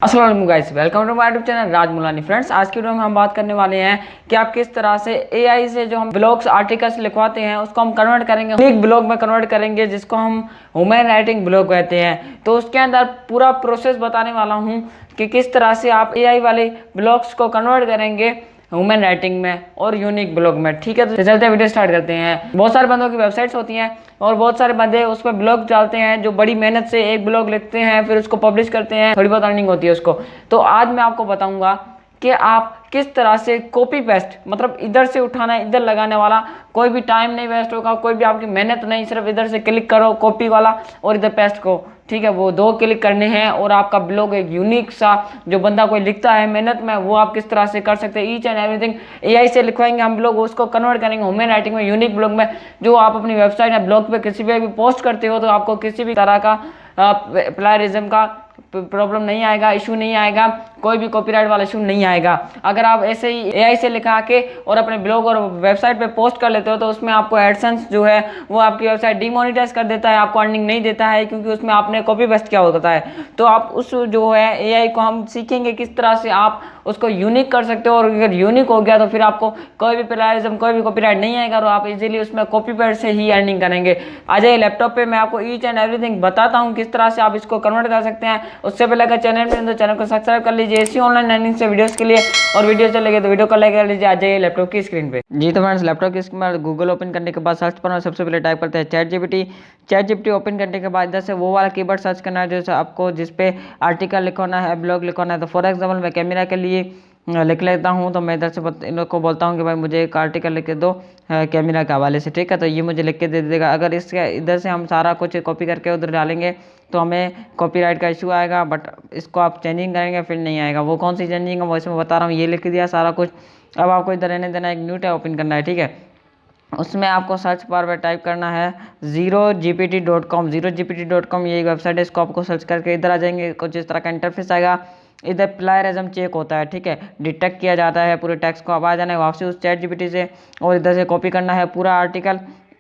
अस्सलाम वालेकुम guys, welcome to my YouTube channel Raj Mulani. Friends, आज की वीडियो में हम बात करने वाले हैं कि आप किस तरह से एआई से जो हम ब्लॉग्स आर्टिकल्स लिखवाते हैं उसको हम कन्वर्ट करेंगे, यूनिक ब्लॉग में कन्वर्ट करेंगे जिसको हम ह्यूमन राइटिंग ब्लॉग कहते हैं। तो उसके अंदर पूरा प्रोसेस बताने वाला हूँ कि किस तरह से आप एआई वाले ब्लॉग्स को कन्वर्ट करेंगे ह्यूमन राइटिंग में और यूनिक ब्लॉग में। ठीक है, तो चलते हैं, वीडियो स्टार्ट करते हैं। बहुत सारे बंदों की वेबसाइट्स होती हैं और बहुत सारे बंदे उस पर ब्लॉग डालते हैं जो बड़ी मेहनत से एक ब्लॉग लिखते हैं, फिर उसको पब्लिश करते हैं, थोड़ी बहुत अर्निंग होती है उसको। तो आज मैं आपको बताऊंगा कि आप किस तरह से कॉपी पेस्ट, मतलब इधर से उठाना इधर लगाने वाला, कोई भी टाइम नहीं वेस्ट होगा, कोई भी आपकी मेहनत नहीं, सिर्फ इधर से क्लिक करो कॉपी वाला और इधर पेस्ट को। ठीक है, वो 2 क्लिक करने हैं और आपका ब्लॉग एक यूनिक सा, जो बंदा कोई लिखता है मेहनत में, वो आप किस तरह से कर सकते हैं। ईच एंड एवरीथिंग एआई से लिखवाएंगे हम ब्लॉग, उसको कन्वर्ट करेंगे ह्यूमन राइटिंग में, यूनिक ब्लॉग में, जो आप अपनी वेबसाइट या ब्लॉग पे किसी पे भी पोस्ट करते हो तो आपको किसी भी तरह का प्लेजरिज्म का प्रॉब्लम नहीं आएगा, इशू नहीं आएगा, कोई भी कॉपीराइट वाला इशू नहीं आएगा। अगर आप ऐसे ही एआई से लिखा के और अपने ब्लॉग और वेबसाइट पे पोस्ट कर लेते हो तो उसमें आपको एडसेंस जो है वो आपकी वेबसाइट डिमोनेटाइज कर देता है, आपको अर्निंग नहीं देता है, क्योंकि उसमें आपने कॉपी पेस्ट किया होता है। तो आप उस जो है एआई को हम सीखेंगे किस तरह से आप उसको यूनिक कर सकते हो, और अगर यूनिक हो गया तो फिर आपको कोई भी प्लेजरिज्म, कोई भी कॉपीराइट नहीं आएगा और आप इजीली उसमें कॉपी पेस्ट से ही अर्निंग करेंगे। आ जाइए लैपटॉप पे, मैं आपको ईच एंड एवरीथिंग बताता हूँ किस तरह से आप इसको कन्वर्ट कर सकते हैं। उससे पहले अगर चैनल में तो चैनल को सब्सक्राइब कर लीजिए ऐसी ऑनलाइन अर्निंग से वीडियोस के लिए, और वीडियो चलेगी तो वीडियो को लाइक कर लीजिए। आ जाइए लैपटॉप की स्क्रीन पे। जी तो फ्रेंड्स, लैपटॉप की स्क्रीन पर गूगल ओपन करने के बाद सर्च पर सबसे पहले टाइप करते हैं चैट जीपीटी ओपन करने के बाद इधर से वो वाला कीवर्ड सर्च करना है जैसे आपको जिस पे आर्टिकल लिखवाना है, ब्लॉग लिखवाना है। तो फॉर एग्जाम्पल मैं कैमरा के लिए लिख लेता हूँ, तो मैं इधर से इन लोग को बोलता हूँ कि भाई मुझे एक आर्टिकल लिख के दो कैमरा के हवाले से। ठीक है, तो ये मुझे लिख के दे देगा। अगर इसके इधर से हम सारा कुछ कॉपी करके उधर डालेंगे तो हमें कॉपीराइट का इशू आएगा, बट इसको आप चेंजिंग करेंगे फिर नहीं आएगा। वो कौन सी चेंजिंग है वो इसमें बता रहा हूँ, ये लिख दिया सारा कुछ। अब आपको इधर रहने देना, एक न्यू टैब ओपन करना है। ठीक है, उसमें आपको सर्च बार पर टाइप करना है 0gpt.com। 0gpt.com ये एक वेबसाइट है, इसको आपको सर्च करके इधर आ जाएंगे, कुछ इस तरह का इंटरफेस आएगा। इधर प्लेजरिज्म चेक होता है, ठीक है, डिटेक्ट किया जाता है पूरे टेक्स्ट को। अब आ जाना है वापसी उस चैट जीपीटी से और इधर से कॉपी करना है पूरा आर्टिकल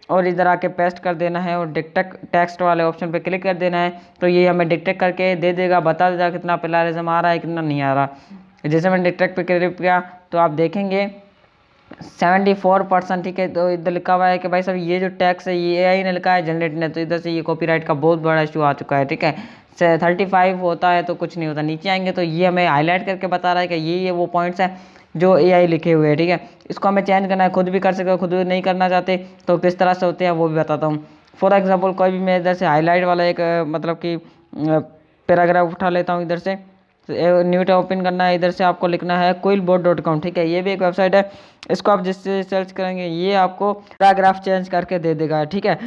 और इधर आके पेस्ट कर देना है और डिटेक्ट टेक्स्ट वाले ऑप्शन पे क्लिक कर देना है। तो ये हमें डिटेक्ट करके दे देगा, बता देगा कितना प्लेजरिज्म आ रहा है कितना नहीं आ रहा। जैसे मैंने डिटेक्ट पे क्लिक किया तो आप देखेंगे 74%। ठीक है, तो इधर लिखा हुआ है कि भाई साहब ये जो टैक्स है ये एआई ने लिखा है, जनरेट ने, तो इधर से ये कॉपीराइट का बहुत बड़ा इशू आ चुका है। ठीक है, 35 होता है तो कुछ नहीं होता। नीचे आएंगे तो ये हमें हाईलाइट करके बता रहा है कि ये वो पॉइंट्स हैं जो एआई लिखे हुए हैं। ठीक है, इसको हमें चेंज करना है, खुद भी कर सकते हो, खुद भी नहीं करना चाहते तो किस तरह से होते हैं वो भी बताता हूँ। फॉर एग्जाम्पल कोई भी मैं इधर से हाईलाइट वाला एक मतलब कि पैराग्राफ उठा लेता हूँ। इधर से न्यू टैब ओपन करना है, इधर से आपको लिखना है quillbot.com। ठीक है, ये भी एक वेबसाइट है, इसको आप जिससे सर्च करेंगे ये आपको पैराग्राफ चेंज करके दे देगा। ठीक है,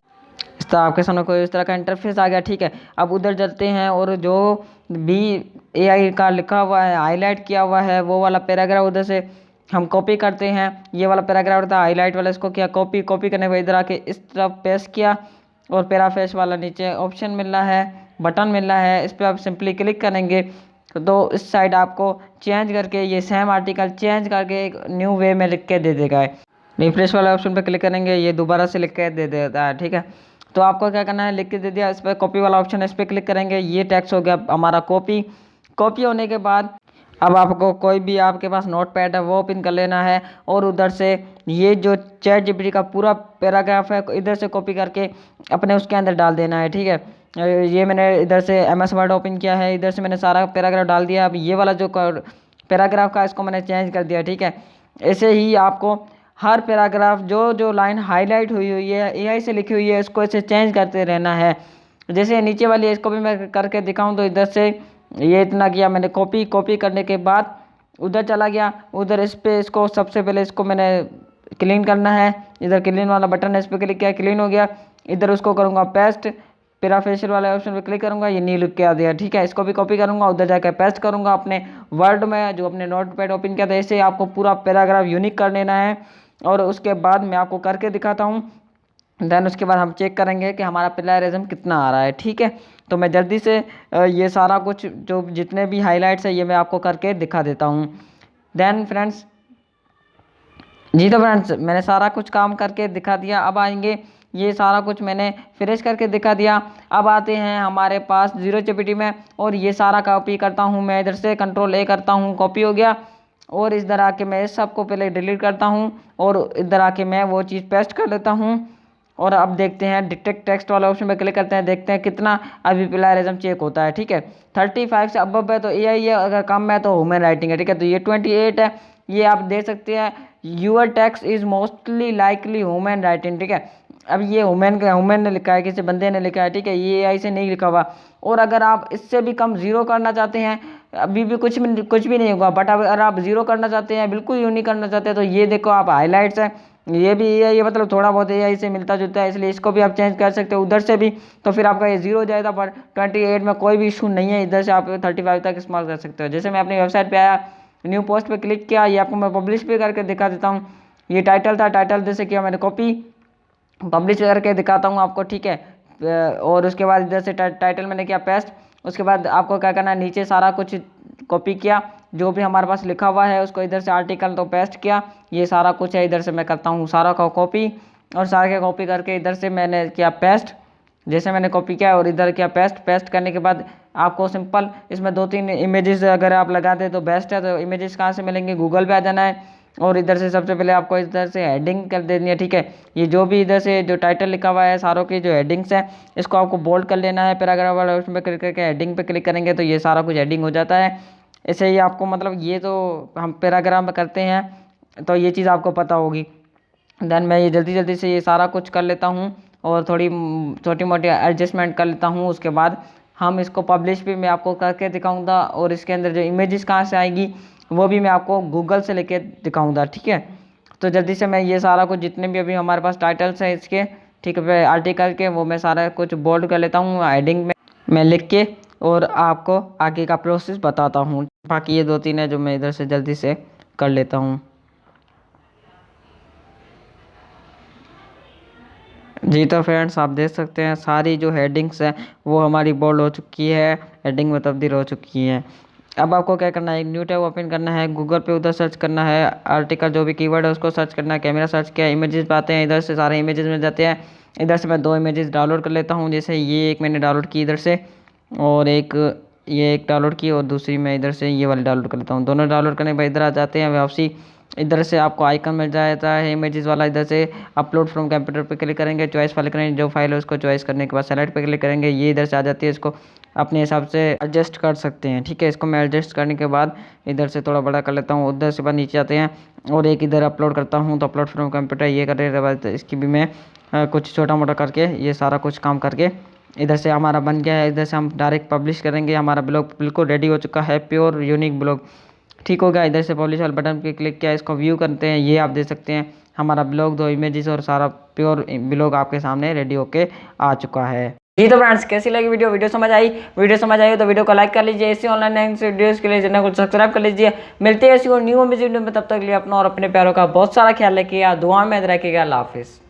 इस तरह आपके सामने कोई इस तरह का इंटरफेस आ गया। ठीक है, अब उधर चलते हैं और जो भी एआई का लिखा हुआ है, हाईलाइट किया हुआ है, वो वाला पैराग्राफ उधर से हम कॉपी करते हैं। ये वाला पैराग्राफ था हाईलाइट वाला, इसको किया कॉपी करने के बाद इधर आके इस तरफ पेस्ट किया और पैराफ्रेस वाला नीचे ऑप्शन मिल रहा है, बटन मिल रहा है, इस पर आप सिंपली क्लिक करेंगे तो इस साइड आपको चेंज करके ये सेम आर्टिकल चेंज करके एक न्यू वे में लिख के दे देगा। रिफ्रेश वाले ऑप्शन पे क्लिक करेंगे, ये दोबारा से लिख के दे देता है। ठीक है, तो आपको क्या करना है, लिख के दे दिया, इस पर कॉपी वाला ऑप्शन है, इस पर क्लिक करेंगे, ये टेक्स्ट हो गया हमारा कॉपी होने के बाद अब आपको कोई भी आपके पास नोट पैड है वो ओपन कर लेना है और उधर से ये जो चैट जीपीटी का पूरा पैराग्राफ है इधर से कॉपी करके अपने उसके अंदर डाल देना है। ठीक है, ये मैंने इधर से एमएस वर्ड ओपन किया है, इधर से मैंने सारा पैराग्राफ डाल दिया। अब ये वाला जो पैराग्राफ का इसको मैंने चेंज कर दिया। ठीक है, ऐसे ही आपको हर पैराग्राफ जो जो लाइन हाईलाइट हुई है एआई से लिखी हुई है इसको ऐसे चेंज करते रहना है। जैसे नीचे वाली इसको भी मैं करके दिखाऊं तो इधर से ये इतना किया मैंने, कॉपी करने के बाद उधर चला गया, उधर इस पे इसको सबसे पहले इसको मैंने क्लीन करना है, इधर क्लीन वाला बटन है, इस पर क्लिक किया, क्लीन हो गया। इधर उसको करूँगा पेस्ट, पैराफ्रेशियल वाले ऑप्शन पे क्लिक करूंगा, ये न्यू लिख के आ दिया। ठीक है, इसको भी कॉपी करूंगा, उधर जाकर पेस्ट करूंगा अपने वर्ड में जो अपने नोट पैड ओपन किया था। ऐसे आपको पूरा पैराग्राफ यूनिक कर लेना है और उसके बाद मैं आपको करके दिखाता हूँ। देन उसके बाद हम चेक करेंगे कि हमारा प्लेजरिज्म कितना आ रहा है। ठीक है, तो मैं जल्दी से ये सारा कुछ जो जितने भी हाईलाइट्स है ये मैं आपको करके दिखा देता हूँ। देन फ्रेंड्स, जी तो फ्रेंड्स मैंने सारा कुछ काम करके दिखा दिया। अब आएंगे ये सारा कुछ मैंने फिनिश करके दिखा दिया। अब आते हैं हमारे पास जीरो जीपीटी में और ये सारा कॉपी करता हूँ मैं। इधर से कंट्रोल ए करता हूँ, कॉपी हो गया। और इधर आके मैं इस सबको पहले डिलीट करता हूँ और इधर आके मैं वो चीज़ पेस्ट कर लेता हूँ। और अब देखते हैं डिटेक्ट टेक्स्ट वाला ऑप्शन पे क्लिक करते हैं, देखते हैं कितना अभी प्लेगरिज्म चेक होता है। ठीक है, 35 से अबव है तो एआई है, अगर कम है तो ह्यूमन राइटिंग है। ठीक है, तो ये 28 है, ये आप देख सकते हैं। Your text is mostly likely human writing. ठीक है, अब ये ह्यूमन ने लिखा है, किसी बंदे ने लिखा है। ठीक है, ये एआई से नहीं लिखा हुआ। और अगर आप इससे भी कम जीरो करना चाहते हैं, अभी भी कुछ भी नहीं होगा। बट अगर आप जीरो करना चाहते हैं, बिल्कुल यूनिक करना चाहते हैं, तो ये देखो आप हाईलाइट्स है, ये भी ये मतलब थोड़ा बहुत एआई से मिलता जुलता है, इसलिए इसको भी आप चेंज कर सकते हो उधर से भी। तो फिर आपका ये जीरो हो जाएगा। पर 28 में कोई भी इशू नहीं है, इधर से आप 35 तक इस्तेमाल कर सकते हो। जैसे मैं अपनी वेबसाइट पे आया, न्यू पोस्ट पे क्लिक किया, ये आपको मैं पब्लिश भी करके दिखा देता हूँ। ये टाइटल था, टाइटल जैसे किया मैंने कॉपी, पब्लिश करके दिखाता हूँ आपको। ठीक है, और उसके बाद इधर से टाइटल मैंने किया पेस्ट। उसके बाद आपको क्या करना है, नीचे सारा कुछ कॉपी किया, जो भी हमारे पास लिखा हुआ है उसको इधर से आर्टिकल तो पेस्ट किया। ये सारा कुछ है, इधर से मैं करता हूँ सारा का कॉपी, और सारा का कॉपी करके इधर से मैंने किया पेस्ट। जैसे मैंने कॉपी किया और इधर किया पेस्ट करने के बाद आपको सिंपल इसमें 2-3 इमेजेस अगर आप लगा दें तो बेस्ट है। तो इमेजेस कहाँ से मिलेंगे, गूगल पे आ जाना है और इधर से सबसे पहले आपको इधर से हेडिंग कर देनी है। ठीक है, ये जो भी इधर से जो टाइटल लिखा हुआ है, सारों की जो हेडिंग्स हैं, इसको आपको बोल्ड कर लेना है। पैराग्राफ वाला उसमें क्लिक करके हेडिंग पे क्लिक करेंगे तो ये सारा कुछ हेडिंग हो जाता है। ऐसे ही आपको मतलब ये तो हम पैराग्राफ में करते हैं तो ये चीज़ आपको पता होगी। देन मैं ये जल्दी से ये सारा कुछ कर लेता हूँ और थोड़ी छोटी मोटी एडजस्टमेंट कर लेता हूँ। उसके बाद हम इसको पब्लिश भी मैं आपको करके दिखाऊंगा और इसके अंदर जो इमेजेस कहाँ से आएगी वो भी मैं आपको गूगल से लेके दिखाऊंगा। ठीक है, तो जल्दी से मैं ये सारा कुछ जितने भी अभी हमारे पास टाइटल्स हैं इसके, ठीक है, आर्टिकल के, वो मैं सारा कुछ बोल्ड कर लेता हूँ हेडिंग में मैं लिख के, और आपको आगे का प्रोसेस बताता हूँ। बाकी ये 2-3 है जो मैं इधर से जल्दी से कर लेता हूँ। जी तो फ्रेंड्स आप देख सकते हैं सारी जो हेडिंग्स हैं वो हमारी बोल्ड हो चुकी है, हेडिंग में तब्दील हो चुकी हैं। अब आपको क्या करना है, एक न्यू टैब ओपन करना है, गूगल पे उधर सर्च करना है, आर्टिकल जो भी कीवर्ड है उसको सर्च करना है, कैमरा सर्च किया, इमेजेस पे आते हैं, इधर से सारे इमेजेस मिल जाते हैं। इधर से मैं 2 इमेजेस डाउनलोड कर लेता हूँ। जैसे ये एक मैंने डाउनलोड की इधर से, और ये एक डाउनलोड की, और दूसरी मैं इधर से ये वाली डाउनलोड कर लेता हूँ। दोनों डाउनलोड करने के बाद इधर आ जाते हैं वापसी। इधर से आपको आइकन मिल जाता है इमेजेस वाला, इधर से अपलोड फ्रॉम कंप्यूटर पे क्लिक करेंगे, चॉइस वाले करेंगे, जो फाइल है उसको चॉइस करने के बाद सेलेक्ट पे क्लिक करेंगे, ये इधर से आ जाती है। इसको अपने हिसाब से एडजस्ट कर सकते हैं। ठीक है, इसको मैं एडजस्ट करने के बाद इधर से थोड़ा बड़ा कर लेता हूँ। उधर से बाद नीचे आते हैं और एक इधर अपलोड करता हूँ, तो अपलोड फ्रॉम कंप्यूटर ये करने के बाद इसकी भी मैं कुछ छोटा मोटा करके ये सारा कुछ काम करके इधर से हमारा बन गया है। इधर से हम डायरेक्ट पब्लिश करेंगे, हमारा ब्लॉग बिल्कुल रेडी हो चुका है, प्योर यूनिक ब्लॉग। ठीक हो गया, इधर से पब्लिश वाले बटन पे क्लिक किया, इसको व्यू करते हैं। ये आप देख सकते हैं हमारा ब्लॉग, 2 इमेजेस और सारा प्योर ब्लॉग आपके सामने रेडी होके आ चुका है। जी तो फ्रेंड्स कैसी लगी वीडियो समझ आई? वीडियो समझ आई तो वीडियो को लाइक कर लीजिए। ऐसी ऑनलाइन वीडियोस के लिए चैनल को सब्सक्राइब कर लीजिए। मिलते हैं ऐसी और न्यू वीडियो में, तब तक के लिए अपना और अपने प्यारों का बहुत सारा ख्याल रखिएगा, दुआ में रखिएगा। अल्लाह हाफिज़।